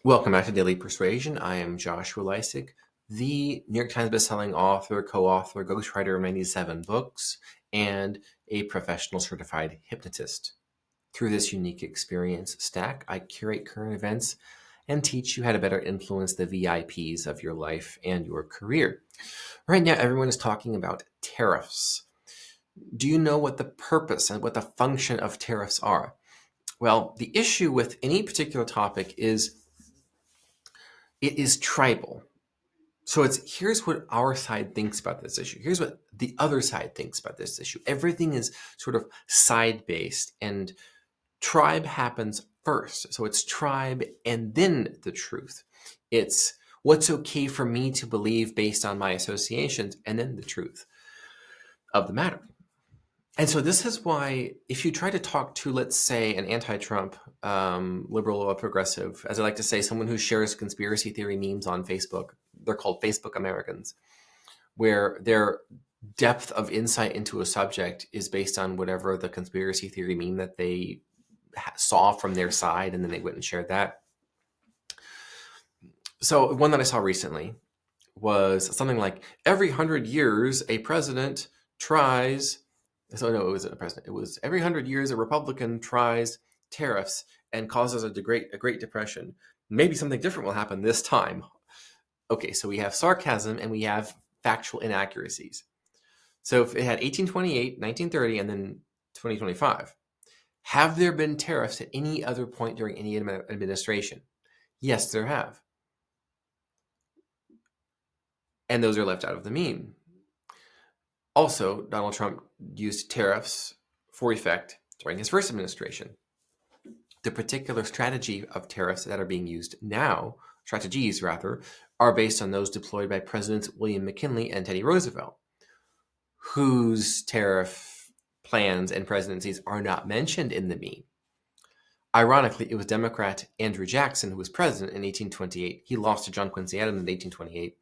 Welcome back to Daily Persuasion. I am Joshua Lisec, the New York Times bestselling author, co-author, ghostwriter of 97 books, and a professional certified hypnotist. Through this unique experience stack, I curate current events and teach you how to better influence the VIPs of your life and your career. Right now, everyone is talking about tariffs. Do you know what the purpose and what the function of tariffs are? Well, the issue with any particular topic is it is tribal. So here's what our side thinks about this issue. Here's what the other side thinks about this issue. Everything is sort of side-based, and tribe happens first. So it's tribe and then the truth. It's what's okay for me to believe based on my associations, and then the truth of the matter. And so this is why if you try to talk to, let's say, an anti-Trump liberal or progressive, as I like to say, someone who shares conspiracy theory memes on Facebook, they're called Facebook Americans, where their depth of insight into a subject is based on whatever the conspiracy theory meme that they saw from their side, and then they went and shared that. So one that I saw recently was something like, every 100 years, a president tries... So no, it wasn't a president. It was every 100 years a Republican tries tariffs and causes a Great Depression. Maybe something different will happen this time. Okay, so we have sarcasm and we have factual inaccuracies. So if it had 1828, 1930, and then 2025, have there been tariffs at any other point during any administration? Yes, there have. And those are left out of the meme. Also, Donald Trump used tariffs for effect during his first administration. The particular strategy of tariffs that are being used now, strategies rather, are based on those deployed by Presidents William McKinley and Teddy Roosevelt, whose tariff plans and presidencies are not mentioned in the meme. Ironically, it was Democrat Andrew Jackson who was president in 1828. He lost to John Quincy Adams in 1828.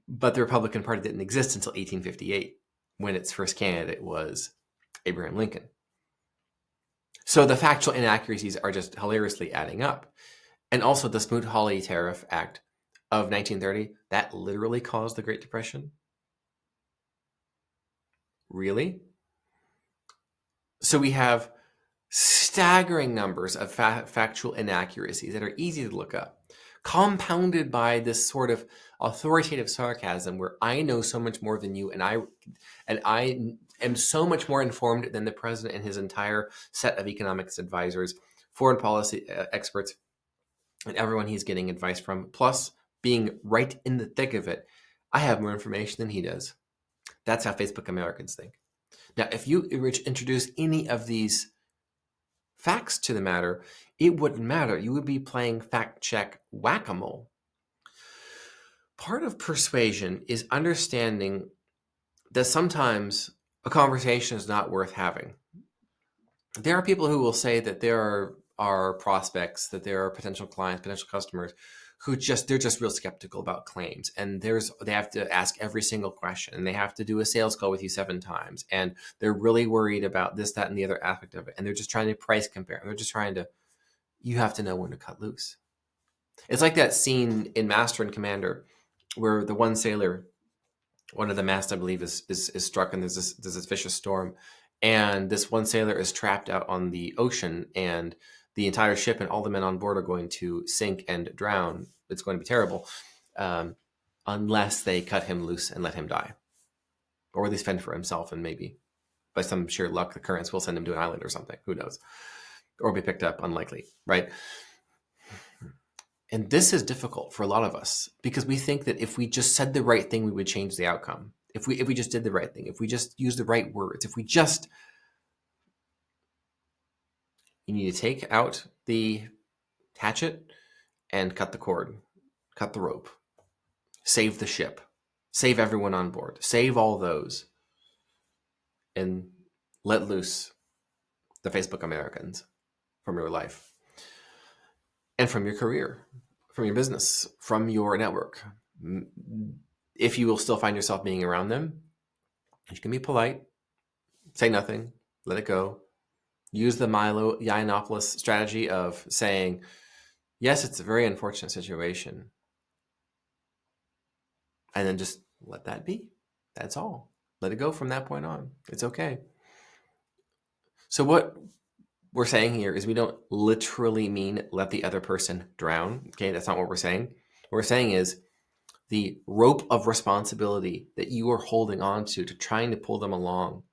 But the Republican Party didn't exist until 1858, when its first candidate was Abraham Lincoln. So the factual inaccuracies are just hilariously adding up. And also the Smoot-Hawley Tariff Act of 1930, that literally caused the Great Depression? Really? So we have staggering numbers of factual inaccuracies that are easy to look up, compounded by this sort of authoritative sarcasm where I know so much more than you, and I am so much more informed than the president and his entire set of economics advisors, foreign policy experts, and everyone he's getting advice from, plus being right in the thick of it. I have more information than he does. That's how Facebook Americans think. Now, if you introduce any of these facts to the matter, it wouldn't matter. You would be playing fact-check whack-a-mole. Part of persuasion is understanding that sometimes a conversation is not worth having. There are people who will say that there are prospects, that there are potential clients, potential customers who they're just real skeptical about claims, and they have to ask every single question, and they have to do a sales call with you 7 times, and they're really worried about this, that, and the other aspect of it, and they're just trying to price compare. They're just trying to, you have to know when to cut loose. It's like that scene in Master and Commander where the one sailor, one of the masts, I believe, is struck, and there's this vicious storm, and this one sailor is trapped out on the ocean, and the entire ship and all the men on board are going to sink and drown. It's going to be terrible, unless they cut him loose and let him die, or at least fend for himself, and maybe by some sheer luck the currents will send him to an island or something. Who knows? Or be picked up. Unlikely, right? And this is difficult for a lot of us because we think that if we just said the right thing, we would change the outcome. If we just did the right thing, if we just used the right words, you need to take out the hatchet and cut the cord, cut the rope, save the ship, save everyone on board, save all those, and let loose the Facebook Americans from your life and from your career, from your business, from your network. If you will still find yourself being around them, you can be polite, say nothing, let it go. Use the Milo Yiannopoulos strategy of saying, Yes, it's a very unfortunate situation. And then just let that be. That's all. Let it go from that point on. It's okay. So what we're saying here is we don't literally mean let the other person drown. Okay, that's not what we're saying. What we're saying is the rope of responsibility that you are holding on to trying to pull them along.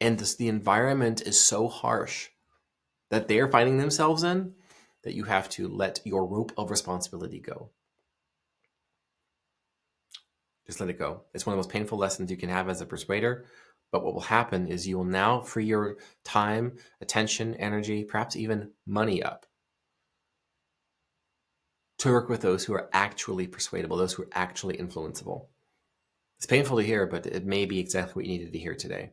And the environment is so harsh that they're finding themselves in that you have to let your rope of responsibility go. Just let it go. It's one of the most painful lessons you can have as a persuader. But what will happen is you will now free your time, attention, energy, perhaps even money up to work with those who are actually persuadable, those who are actually influenceable. It's painful to hear, but it may be exactly what you needed to hear today.